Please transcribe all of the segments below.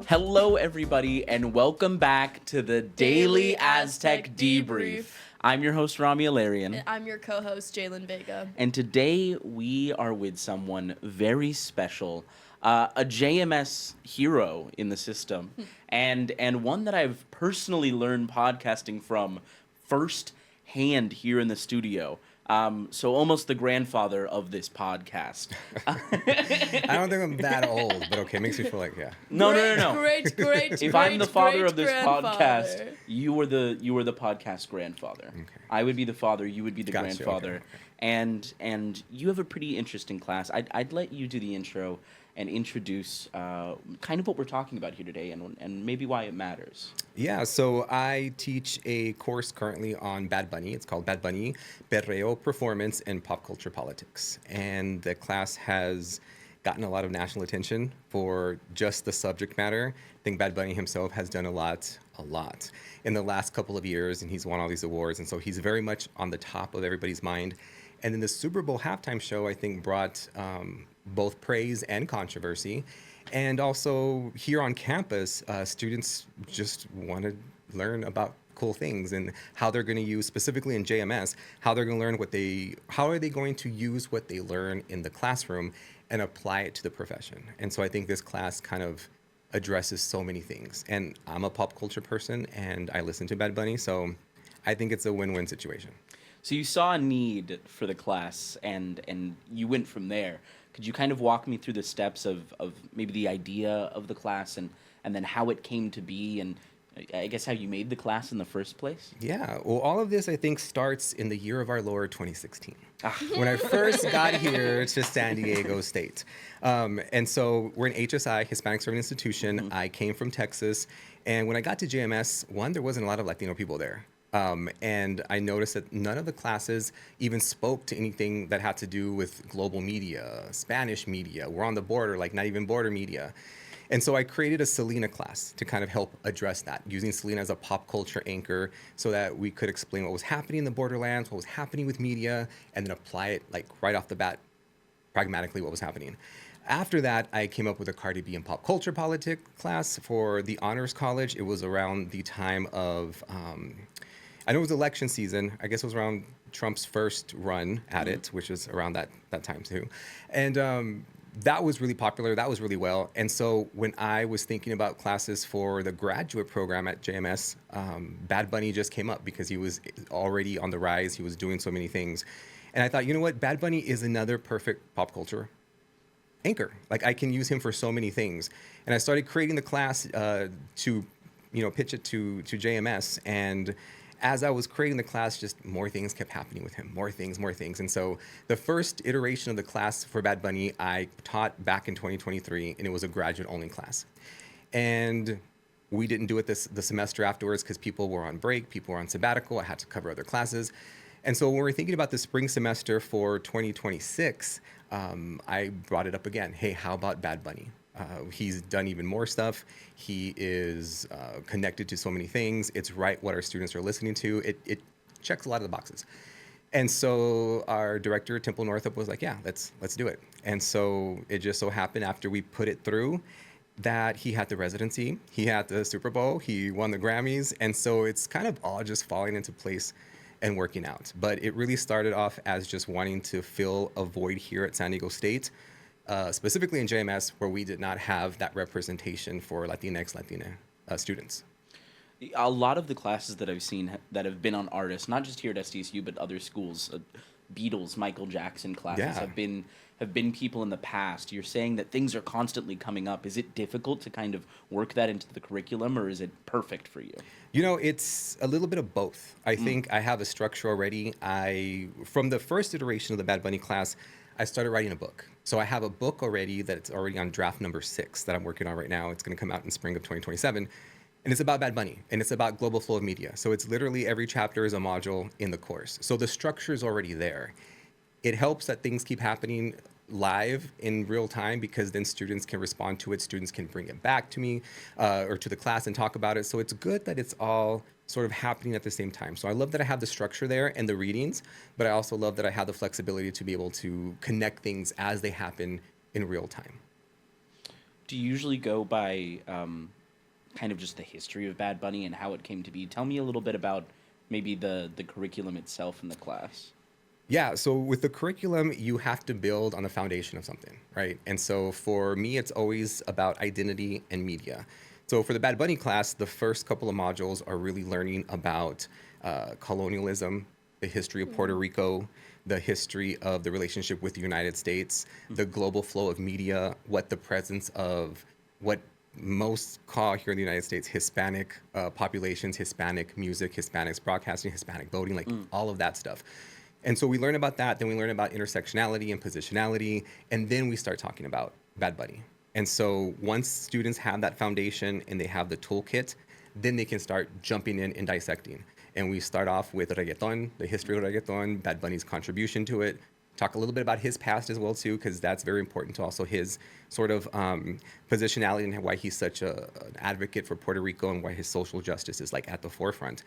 Hello, everybody, and welcome back to the Daily Aztec Debrief. I'm your host, Rami Alarian. And I'm your co-host, Jalen Vega. And today we are with someone very special, a JMS hero in the system, and one that I've personally learned podcasting from firsthand here in the studio. So almost the grandfather of this podcast. I don't think I'm that old, but okay, makes me feel like, yeah. No. Great. If I'm the father of this grandfather. podcast, you were the podcast grandfather. Okay. I would be the father, you would be the Gotcha, grandfather. okay. And you have a pretty interesting class. I'd let you do the intro and introduce kind of what we're talking about here today and maybe why it matters. Yeah, so I teach a course currently on Bad Bunny. It's called Bad Bunny, Perreo, Performance, and Pop Culture Politics. And the class has gotten a lot of national attention for just the subject matter. I think Bad Bunny himself has done a lot in the last couple of years, and he's won all these awards. And so he's very much on the top of everybody's mind. And then the Super Bowl halftime show, I think, brought both praise and controversy. And also here on campus, students just want to learn about cool things and how they're going to use, specifically in JMS, how they're going to learn how are they going to use what they learn in the classroom and apply it to the profession. And so I think this class kind of addresses so many things. And I'm a pop culture person and I listen to Bad Bunny, so I think it's a win-win situation. So you saw a need for the class and you went from there. Could you kind of walk me through the steps of maybe the idea of the class and then how it came to be and I guess how you made the class in the first place? Yeah, well, all of this, I think, starts in the year of our Lord, 2016. When I first got here to San Diego State. And so we're an HSI, Hispanic Serving Institution. Mm-hmm. I came from Texas. And when I got to JMS, one, there wasn't a lot of Latino people there. And I noticed that none of the classes even spoke to anything that had to do with global media, Spanish media. We're on the border, like not even border media. And so I created a Selena class to kind of help address that, using Selena as a pop culture anchor so that we could explain what was happening in the borderlands, what was happening with media, and then apply it like right off the bat, pragmatically what was happening. After that, I came up with a Cardi B and pop culture politics class for the Honors College. It was around the time of, I know it was election season. I guess it was around Trump's first run at it, which was around that time too. And that was really popular. That was really well. And so when I was thinking about classes for the graduate program at JMS, Bad Bunny just came up because he was already on the rise. He was doing so many things. And I thought, you know what? Bad Bunny is another perfect pop culture anchor. Like I can use him for so many things. And I started creating the class to pitch it to JMS. And as I was creating the class, just more things kept happening with him, more things. And so the first iteration of the class for Bad Bunny, I taught back in 2023, and it was a graduate-only class. And we didn't do it the semester afterwards because people were on break, people were on sabbatical, I had to cover other classes. And so when we're thinking about the spring semester for 2026, I brought it up again. Hey, how about Bad Bunny? He's done even more stuff. He is connected to so many things. It's right what our students are listening to. It checks a lot of the boxes. And so our director, Temple Northup, was like, yeah, let's do it. And so it just so happened after we put it through that he had the residency, he had the Super Bowl, he won the Grammys. And so it's kind of all just falling into place and working out. But it really started off as just wanting to fill a void here at San Diego State. Specifically in JMS, where we did not have that representation for Latina students. A lot of the classes that I've seen that have been on artists, not just here at SDSU, but other schools, Beatles, Michael Jackson classes have been people in the past. You're saying that things are constantly coming up. Is it difficult to kind of work that into the curriculum, or is it perfect for you? You know, it's a little bit of both. I think I have a structure already. From the first iteration of the Bad Bunny class, I started writing a book. So I have a book already that's already on draft number 6 that I'm working on right now. It's going to come out in spring of 2027. And it's about Bad Bunny, and it's about global flow of media. So it's literally every chapter is a module in the course. So the structure is already there. It helps that things keep happening live in real time because then students can respond to it. Students can bring it back to me or to the class and talk about it. So it's good that it's all sort of happening at the same time. So I love that I have the structure there and the readings, but I also love that I have the flexibility to be able to connect things as they happen in real time. Do you usually go by kind of just the history of Bad Bunny and how it came to be. Tell me a little bit about maybe the curriculum itself in the class. Yeah, so with the curriculum, you have to build on the foundation of something, right? And so for me, it's always about identity and media. So for the Bad Bunny class, the first couple of modules are really learning about colonialism, the history of Puerto Rico, the history of the relationship with the United States, the global flow of media, what the presence of what most call here in the United States Hispanic populations, Hispanic music, Hispanics broadcasting, Hispanic voting, like all of that stuff. And so we learn about that, then we learn about intersectionality and positionality, and then we start talking about Bad Bunny. And so once students have that foundation and they have the toolkit, then they can start jumping in and dissecting. And we start off with reggaeton, the history of reggaeton, Bad Bunny's contribution to it, talk a little bit about his past as well too, because that's very important to also his sort of positionality and why he's such an advocate for Puerto Rico and why his social justice is like at the forefront.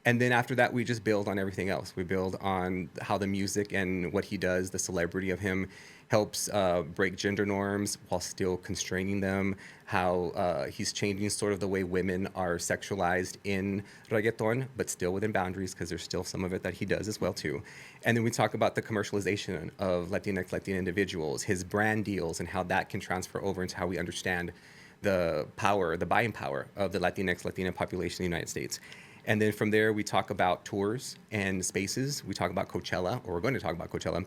And then after that, we just build on everything else. We build on how the music and what he does, the celebrity of him, helps break gender norms while still constraining them, how he's changing sort of the way women are sexualized in reggaeton, but still within boundaries, because there's still some of it that he does as well, too. And then we talk about the commercialization of Latinx, Latina individuals, his brand deals, and how that can transfer over into how we understand the power, the buying power of the Latinx, Latina population in the United States. And then from there, we talk about tours and spaces. We talk about Coachella, or we're going to talk about Coachella,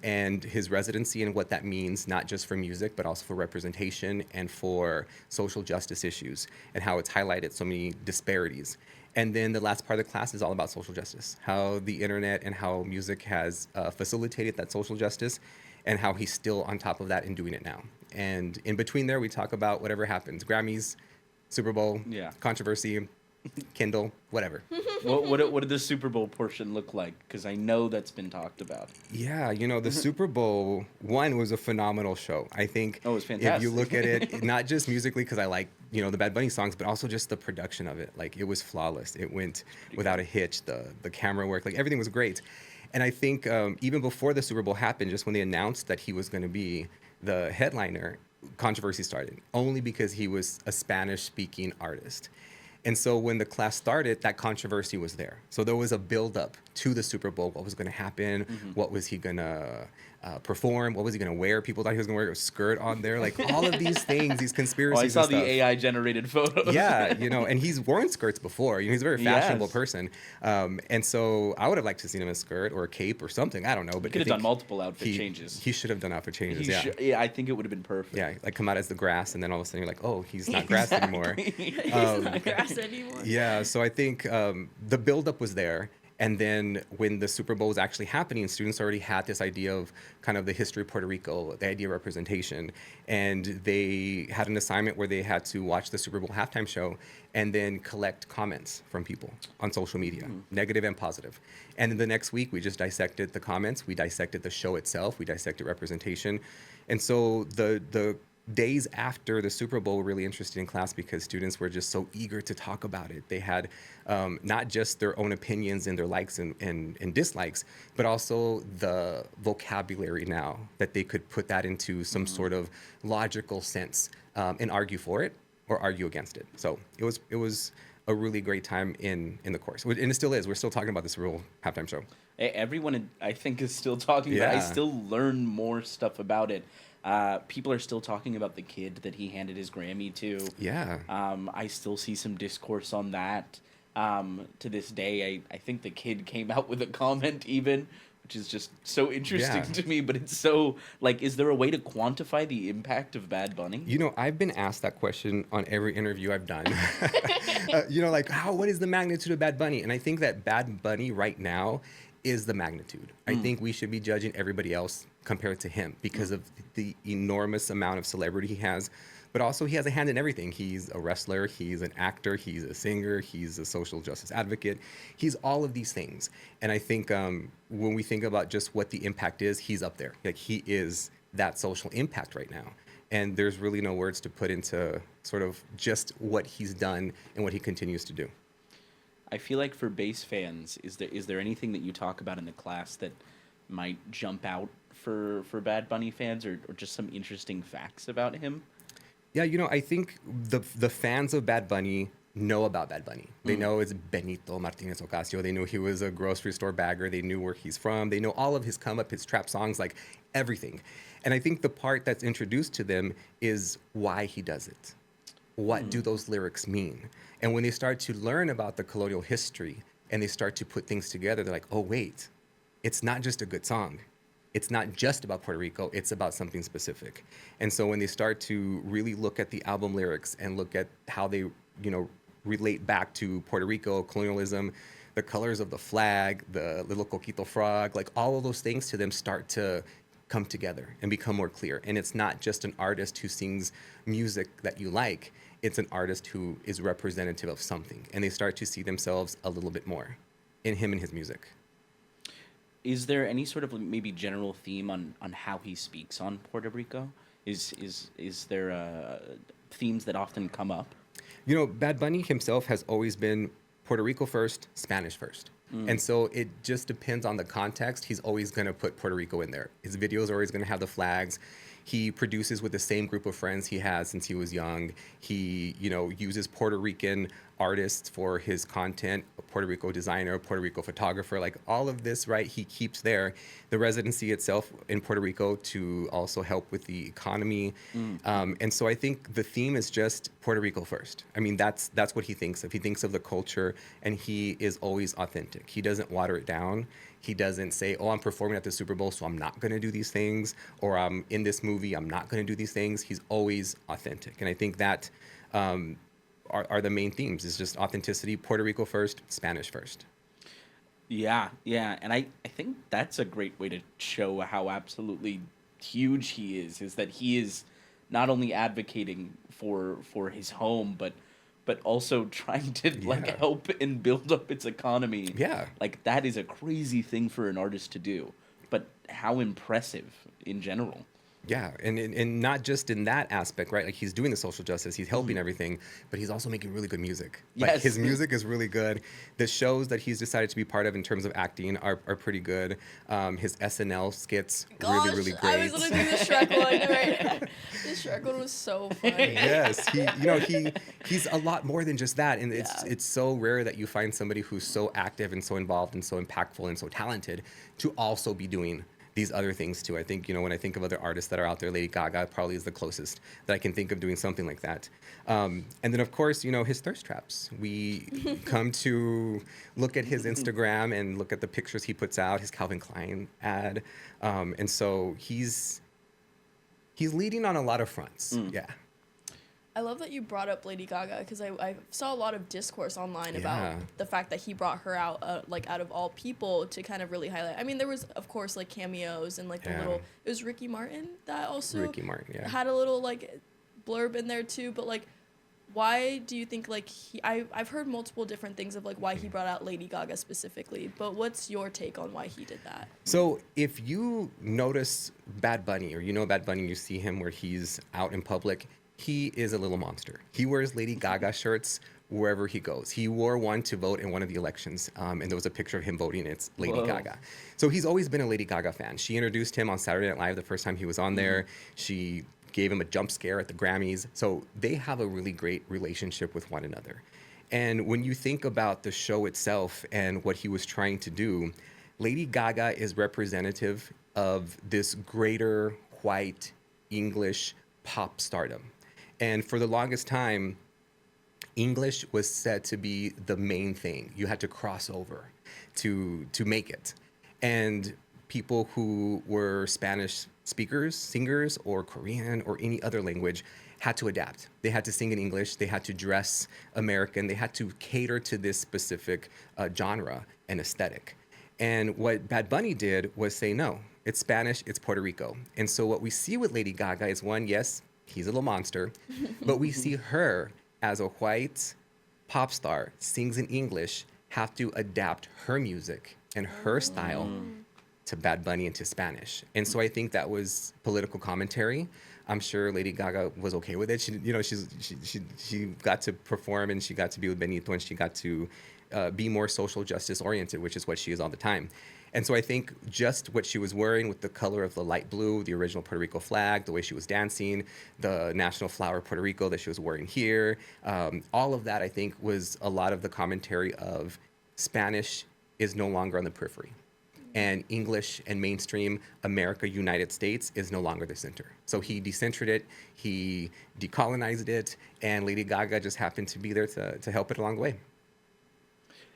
and his residency and what that means, not just for music, but also for representation and for social justice issues, and how it's highlighted so many disparities. And then the last part of the class is all about social justice, how the internet and how music has facilitated that social justice, and how he's still on top of that and doing it now. And in between there, we talk about whatever happens, Grammys, Super Bowl, controversy, Kindle, whatever. What did the Super Bowl portion look like? Because I know that's been talked about. Yeah, you know, the Super Bowl one was a phenomenal show. I think it was fantastic. If you look at it, not just musically, because I like, you know, the Bad Bunny songs, but also just the production of it. Like, it was flawless. It went without a hitch. The camera work, like, everything was great. And I think even before the Super Bowl happened, just when they announced that he was going to be the headliner, controversy started, only because he was a Spanish-speaking artist. And so when the class started, that controversy was there. So there was a build-up to the Super Bowl. What was going to happen? What was he going to perform? What was he going to wear? People thought he was going to wear a skirt on there. Like, all of these things, these conspiracies. I saw the AI-generated photos. Yeah, you know, and he's worn skirts before. You know, he's a very fashionable person. And so I would have liked to see him in a skirt or a cape or something. I don't know. But could have done multiple outfit changes. He should have done outfit changes, yeah, I think it would have been perfect. Yeah, like come out as the grass, and then all of a sudden you're like, oh, he's not grass anymore. He's not grass anymore. Yeah, so I think the buildup was there. And then when the Super Bowl was actually happening, students already had this idea of kind of the history of Puerto Rico, the idea of representation. And they had an assignment where they had to watch the Super Bowl halftime show and then collect comments from people on social media, negative and positive. And then the next week, we just dissected the comments. We dissected the show itself. We dissected representation. And so the days after the Super Bowl were really interesting in class because students were just so eager to talk about it. They had not just their own opinions and their likes and dislikes, but also the vocabulary now that they could put that into some sort of logical sense and argue for it or argue against it. So it was a really great time in the course. And it still is. We're still talking about the Super Bowl halftime show. Everyone, I think, is still talking about it. I still learn more stuff about it. People are still talking about the kid that he handed his Grammy to. Yeah. I still see some discourse on that to this day. I think the kid came out with a comment even, which is just so interesting to me. But it's so, like, is there a way to quantify the impact of Bad Bunny? You know, I've been asked that question on every interview I've done. You know, like, what is the magnitude of Bad Bunny? And I think that Bad Bunny right now is the magnitude. I think we should be judging everybody else compared to him because of the enormous amount of celebrity he has, but also he has a hand in everything. He's a wrestler, he's an actor, he's a singer, he's a social justice advocate. He's all of these things. And I think when we think about just what the impact is, he's up there. Like, he is that social impact right now. And there's really no words to put into sort of just what he's done and what he continues to do. I feel like for bass fans, is there anything that you talk about in the class that might jump out for Bad Bunny fans or just some interesting facts about him? Yeah, I think the fans of Bad Bunny know about Bad Bunny. They know it's Benito Martinez Ocasio. They knew he was a grocery store bagger. They knew where he's from. They know all of his come up, his trap songs, like everything. And I think the part that's introduced to them is why he does it. What do those lyrics mean? And when they start to learn about the colonial history and they start to put things together, they're like, oh, wait, it's not just a good song. It's not just about Puerto Rico, it's about something specific. And so when they start to really look at the album lyrics and look at how they, relate back to Puerto Rico, colonialism, the colors of the flag, the little coquito frog, like all of those things to them start to come together and become more clear. And it's not just an artist who sings music that you like, it's an artist who is representative of something. And they start to see themselves a little bit more in him and his music. Is there any sort of maybe general theme on how he speaks on Puerto Rico? Is there themes that often come up? Bad Bunny himself has always been Puerto Rico first, Spanish first. And so it just depends on the context. He's always going to put Puerto Rico in there. His videos are always going to have the flags. He produces with the same group of friends he has since he was young. He, uses Puerto Rican artists for his content, a Puerto Rico designer, Puerto Rico photographer, like all of this, right? He keeps there. The residency itself in Puerto Rico to also help with the economy. And so I think the theme is just Puerto Rico first. I mean, that's what he thinks of. He thinks of the culture, and he is always authentic. He doesn't water it down. He doesn't say, oh, I'm performing at the Super Bowl, so I'm not going to do these things, or I'm in this movie, I'm not going to do these things. He's always authentic. And I think that are the main themes, is just authenticity, Puerto Rico first, Spanish first. Yeah. And I think that's a great way to show how absolutely huge he is that he is not only advocating for his home, but also trying to help and build up its economy. Yeah. Like, that is a crazy thing for an artist to do, but how impressive in general. Yeah, and not just in that aspect, right? Like, he's doing the social justice, he's helping everything, but he's also making really good music. Like, Yes. his music is really good. The shows that he's decided to be part of in terms of acting are pretty good. His SNL skits, really great. I was literally doing the Shrek one right now. The Shrek one was so funny. Yes, he's a lot more than just that, and it's so rare that you find somebody who's so active and so involved and so impactful and so talented to also be doing these other things too. I think, when I think of other artists that are out there, Lady Gaga probably is the closest that I can think of doing something like that. And then, of course, his thirst traps. We come to look at his Instagram and look at the pictures he puts out, his Calvin Klein ad. And so he's leading on a lot of fronts. Yeah. I love that you brought up Lady Gaga, because I saw a lot of discourse online about the fact that he brought her out, out of all people, to kind of really highlight. I mean, there was, of course, like cameos and like the little. It was Ricky Martin that also had a little like blurb in there too. But like, why do you think like I've heard multiple different things of like why he brought out Lady Gaga specifically. But what's your take on why he did that? So if you notice Bad Bunny, or Bad Bunny, you see him where he's out in public, he is a little monster. He wears Lady Gaga shirts wherever he goes. He wore one to vote in one of the elections, and there was a picture of him voting. It's Lady Gaga. So he's always been a Lady Gaga fan. She introduced him on Saturday Night Live the first time he was on there. She gave him a jump scare at the Grammys. So they have a really great relationship with one another. And when you think about the show itself and what he was trying to do, Lady Gaga is representative of this greater white English pop stardom. And for the longest time, English was said to be the main thing. You had to cross over to make it. And people who were Spanish speakers, singers, or Korean, or any other language had to adapt. They had to sing in English. They had to dress American. They had to cater to this specific genre and aesthetic. And what Bad Bunny did was say, no, it's Spanish, it's Puerto Rico. And so what we see with Lady Gaga is, one, yes, he's a little monster, but we see her as a white pop star, sings in English, have to adapt her music and her style to Bad Bunny and to Spanish. And so I think that was political commentary. I'm sure Lady Gaga was okay with it. She got to perform, and she got to be with Benito, and she got to be more social justice oriented, which is what she is all the time. And so I think just what she was wearing with the color of the light blue, the original Puerto Rico flag, the way she was dancing, the national flower of Puerto Rico that she was wearing here, all of that I think was a lot of the commentary of Spanish is no longer on the periphery. And English and mainstream America, United States is no longer the center. So he decentered it, he decolonized it, and Lady Gaga just happened to be there to help it along the way.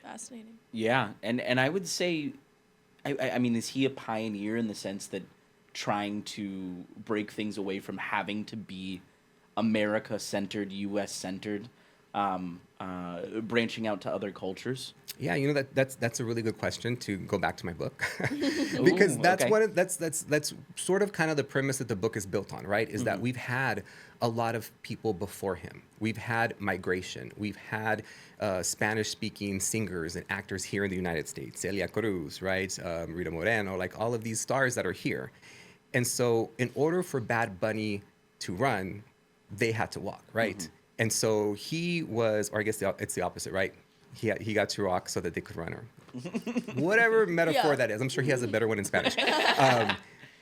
Fascinating. Yeah, and I would say, I mean, is he a pioneer in the sense that trying to break things away from having to be America-centered, U.S.-centered, branching out to other cultures? Yeah, you know, that's a really good question to go back to my book, because that's okay. that's sort of kind of the premise that the book is built on, right? Is that we've had a lot of people before him. We've had migration. We've had Spanish-speaking singers and actors here in the United States. Celia Cruz, right? Rita Moreno, like all of these stars that are here. And so in order for Bad Bunny to run, they had to walk, right? And so he was, or I guess it's the opposite, right? He got to rock so that they could run her. Whatever metaphor that is. I'm sure he has a better one in Spanish.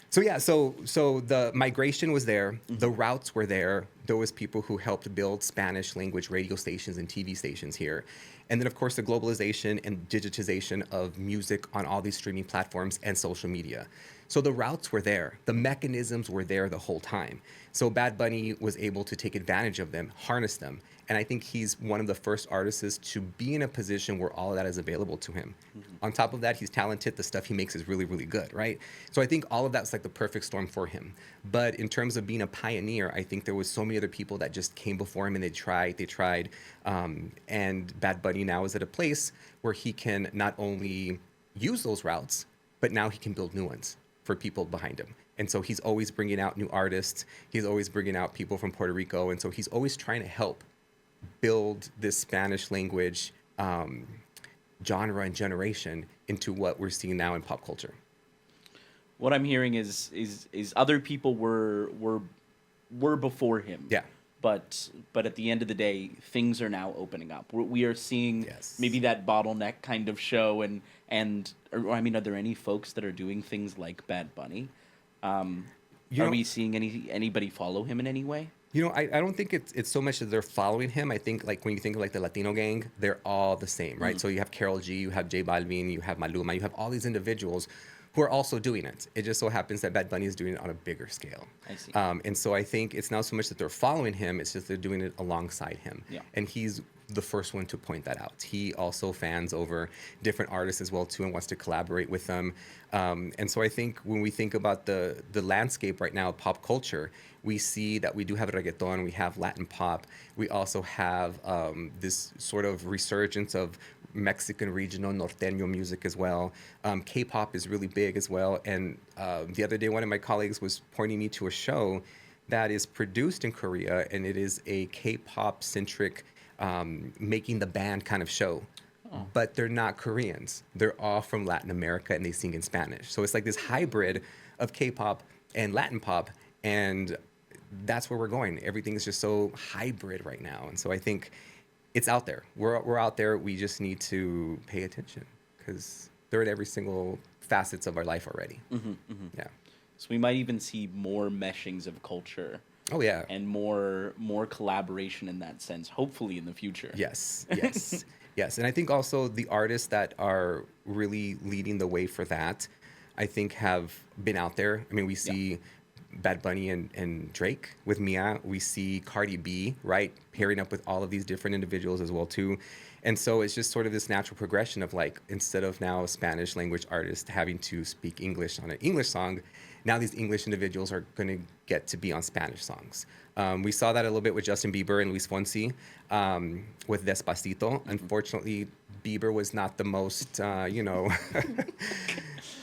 So the migration was there. The routes were there. There was people who helped build Spanish language radio stations and TV stations here. And then, of course, the globalization and digitization of music on all these streaming platforms and social media. So the routes were there. The mechanisms were there the whole time. So Bad Bunny was able to take advantage of them, harness them. And I think he's one of the first artists to be in a position where all of that is available to him. On top of that, he's talented. The stuff he makes is really, really good, right? So I think all of that's like the perfect storm for him. But in terms of being a pioneer, I think there was so many other people that just came before him and they tried. And Bad Bunny now is at a place where he can not only use those routes, but now he can build new ones for people behind him. And so he's always bringing out new artists. He's always bringing out people from Puerto Rico. And so he's always trying to help build this Spanish language genre and generation into what we're seeing now in pop culture. What I'm hearing is other people were before him. Yeah. But at the end of the day, things are now opening up. We are seeing maybe that bottleneck kind of show, or I mean, are there any folks that are doing things like Bad Bunny? Are we seeing anybody follow him in any way? You know, I don't think it's so much that they're following him. I think like when you think of like the Latino gang, they're all the same, right? So you have Karol G, you have J Balvin, you have Maluma, you have all these individuals who are also doing it. It just so happens that Bad Bunny is doing it on a bigger scale. I see. And so I think it's not so much that they're following him, it's just they're doing it alongside him. Yeah. And he's the first one to point that out. He also fans over different artists as well too and wants to collaborate with them. And so I think when we think about the landscape right now of pop culture, we see that we do have reggaeton, we have Latin pop, we also have this sort of resurgence of Mexican regional norteño music as well. K-pop is really big as well. And the other day, one of my colleagues was pointing me to a show that is produced in Korea, and it is a K-pop centric making the band kind of show. But they're not Koreans. They're all from Latin America, and they sing in Spanish. So it's like this hybrid of K-pop and Latin pop, and that's where we're going. Everything is just so hybrid right now. And so I think it's out there. We're out there. We just need to pay attention because they're in every single facets of our life already. Yeah. So we might even see more meshings of culture. Oh yeah. And more collaboration in that sense, hopefully in the future. Yes. Yes. And I think also the artists that are really leading the way for that, I think have been out there. I mean, we see Bad Bunny and Drake with Mia. We see Cardi B, right, pairing up with all of these different individuals as well too. And so it's just sort of this natural progression of like, instead of now a Spanish language artist having to speak English on an English song, now these English individuals are going to get to be on Spanish songs. We saw that a little bit with Justin Bieber and Luis Fonsi with Despacito. Unfortunately, Bieber was not the most,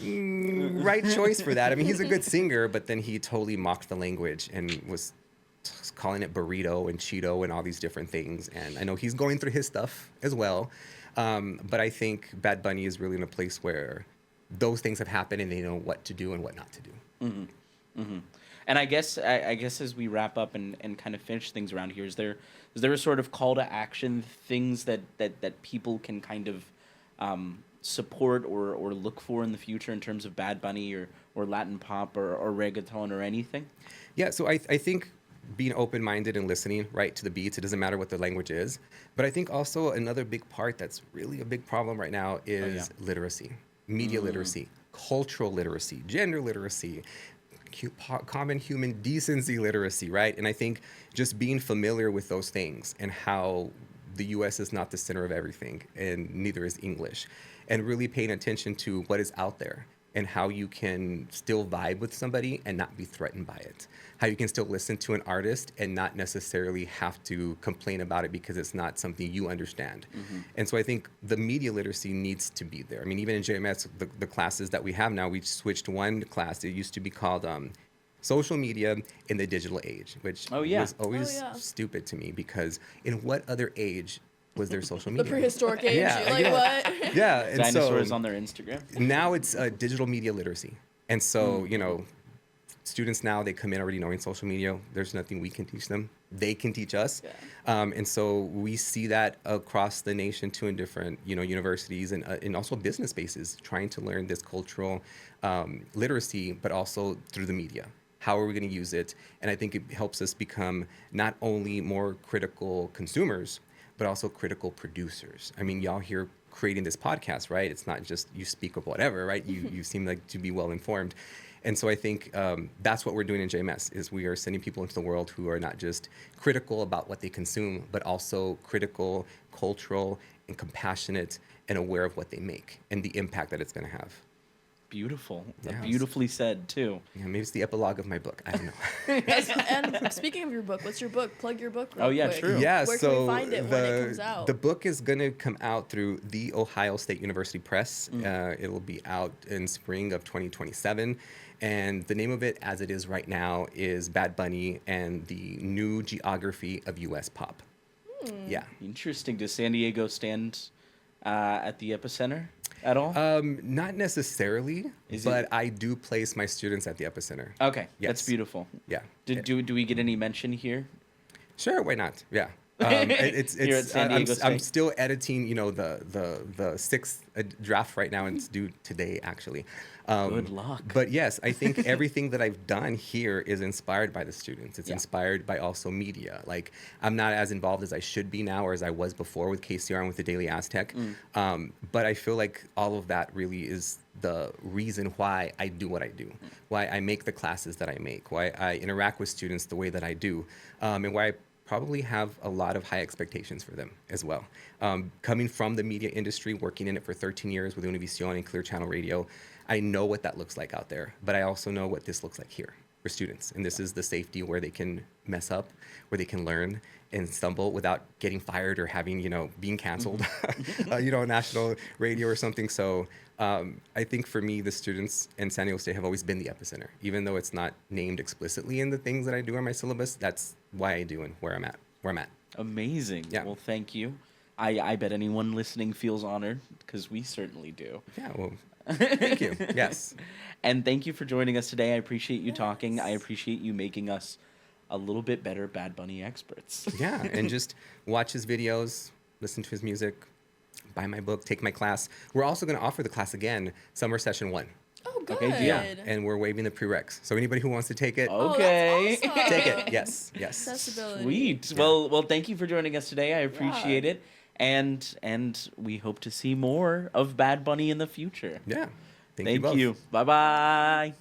right choice for that. I mean, he's a good singer, but then he totally mocked the language and was calling it burrito and Cheeto and all these different things. And I know he's going through his stuff as well. But I think Bad Bunny is really in a place where those things have happened and they know what to do and what not to do. And I guess as we wrap up and kind of finish things around here, is there a sort of call to action, things that people can kind of support or look for in the future in terms of Bad Bunny or Latin pop or reggaeton or anything? Yeah, so I think being open-minded and listening, right, to the beats, it doesn't matter what the language is. But I think also another big part that's really a big problem right now is literacy, media literacy, cultural literacy, gender literacy, common human decency literacy, right? And I think just being familiar with those things and how the U.S. is not the center of everything, and neither is English, and really paying attention to what is out there and how you can still vibe with somebody and not be threatened by it. How you can still listen to an artist and not necessarily have to complain about it because it's not something you understand. And so I think the media literacy needs to be there. I mean, even in JMS, the classes that we have now, we switched one class. It used to be called Social Media in the Digital Age, which was always stupid to me, because in what other age was there social media? The prehistoric age. What? Yeah. And Dinosaurs so on their Instagram. now it's digital media literacy. And so, you know, students now, they come in already knowing social media. There's nothing we can teach them. They can teach us. And so we see that across the nation too, in different, you know, universities and also business spaces, trying to learn this cultural literacy, but also through the media. How are we going to use it? And I think it helps us become not only more critical consumers, but also critical producers. I mean, y'all here creating this podcast, right? It's not just you speak of whatever, right? You seem like to be well informed. And so I think that's what we're doing in JMS, is we are sending people into the world who are not just critical about what they consume, but also critical, cultural, and compassionate, and aware of what they make and the impact that it's going to have. Beautiful. Yeah. Beautifully said, too. Yeah, maybe it's the epilogue of my book. I don't know. And speaking of your book, what's your book? Plug your book real quick. True. Yeah, Where so can we find it when it comes out? The book is going to come out through the Ohio State University Press. It'll be out in spring of 2027. And the name of it, as it is right now, is Bad Bunny and the New Geography of U.S. Pop. Yeah. Interesting. Does San Diego stand at the epicenter at all? Not necessarily, but I do place my students at the epicenter. Okay, Yes. that's beautiful. Yeah. Do we get any mention here? Sure, why not? Yeah. You're at San Diego I'm State? still editing, you know, the sixth draft right now, and it's due today, actually. Good luck. But yes, I think everything that I've done here is inspired by the students. It's inspired by also media. Like, I'm not as involved as I should be now, or as I was before with KCR and with the Daily Aztec. But I feel like all of that really is the reason why I do what I do, why I make the classes that I make, why I interact with students the way that I do, and why I probably have a lot of high expectations for them as well. Coming from the media industry, working in it for 13 years with Univision and Clear Channel Radio, I know what that looks like out there, but I also know what this looks like here for students. And this is the safety where they can mess up, where they can learn and stumble without getting fired or having, you know, being canceled, you know, on national radio or something. So I think for me, the students in San Diego State have always been the epicenter, even though it's not named explicitly in the things that I do on my syllabus. That's why I do and where I'm at. Amazing. Yeah. Well, thank you. I bet anyone listening feels honored, because we certainly do. Yeah, well, thank you. Yes. And thank you for joining us today. I appreciate you talking. I appreciate you making us a little bit better Bad Bunny experts. Yeah, and just watch his videos, listen to his music, buy my book, take my class. We're also going to offer the class again, summer session 1. Oh, good. Okay, Yeah, and we're waiving the prereqs. So anybody who wants to take it, Okay. Oh, that's awesome. take it. Yes. Accessibility. Sweet. Yeah. Well, thank you for joining us today. I appreciate it. And we hope to see more of Bad Bunny in the future. Yeah. Thank both. you. Bye-bye.